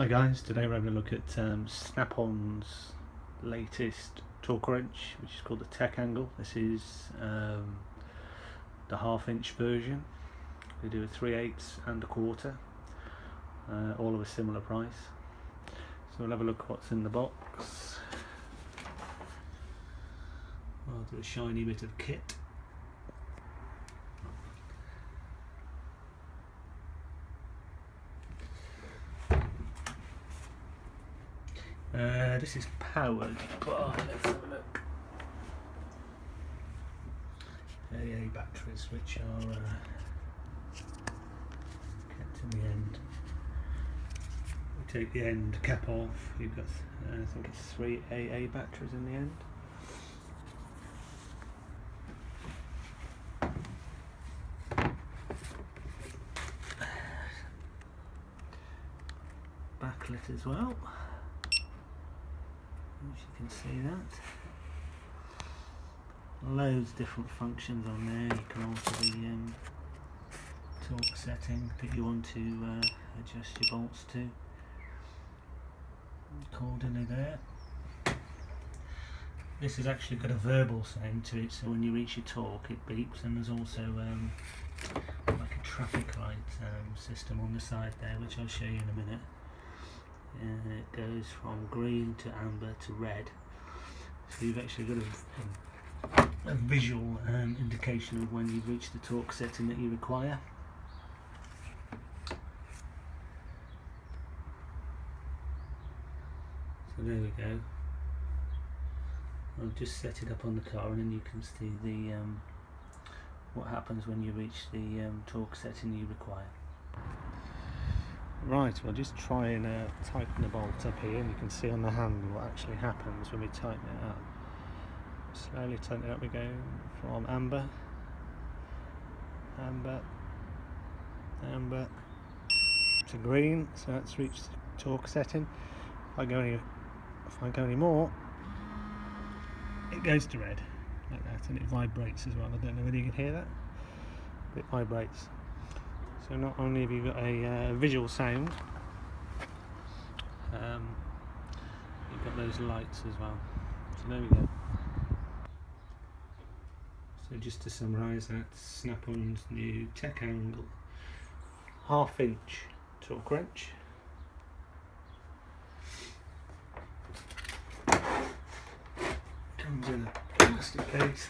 Hi guys, today we're having a look at Snapon's latest torque wrench, which is called the Tech Angle. This is the 1/2 inch version. They do a 3/8 and a 1/4, all of a similar price. So we'll have a look what's in the box. I'll do a shiny bit of kit. This is powered by, let's have a look, AA batteries, which are kept in the end. We take the end cap off. You've got, I think it's 3 AA batteries in the end. Backlit as well. As you can see that. Loads of different functions on there. You can alter the torque setting that you want to adjust your bolts to accordingly there. This has actually got a verbal sound to it, so when you reach your torque it beeps, and there's also like a traffic light system on the side there, which I'll show you in a minute. It goes from green to amber to red, so you've actually got a visual indication of when you've reached the torque setting that you require. So there we go. I'll just set it up on the car, and then you can see the what happens when you reach the torque setting you require. Right, we'll just try and tighten the bolt up here, and you can see on the handle what actually happens when we tighten it up. Slowly tighten it up. We go from amber, amber, amber to green, so that's reached the torque setting. If I go any more, it goes to red like that, and it vibrates as well. I don't know whether you can hear that. It vibrates. So not only have you got a visual sound, you've got those lights as well. So there we go. So just to summarise, that's Snapon's new Tech Angle 1/2 inch torque wrench. Comes in a plastic case.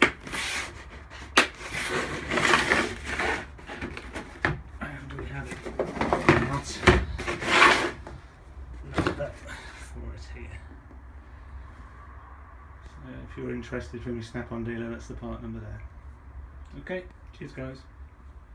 For it here. So if you're interested from your Snap-on dealer, that's the part number there. Okay, cheers guys.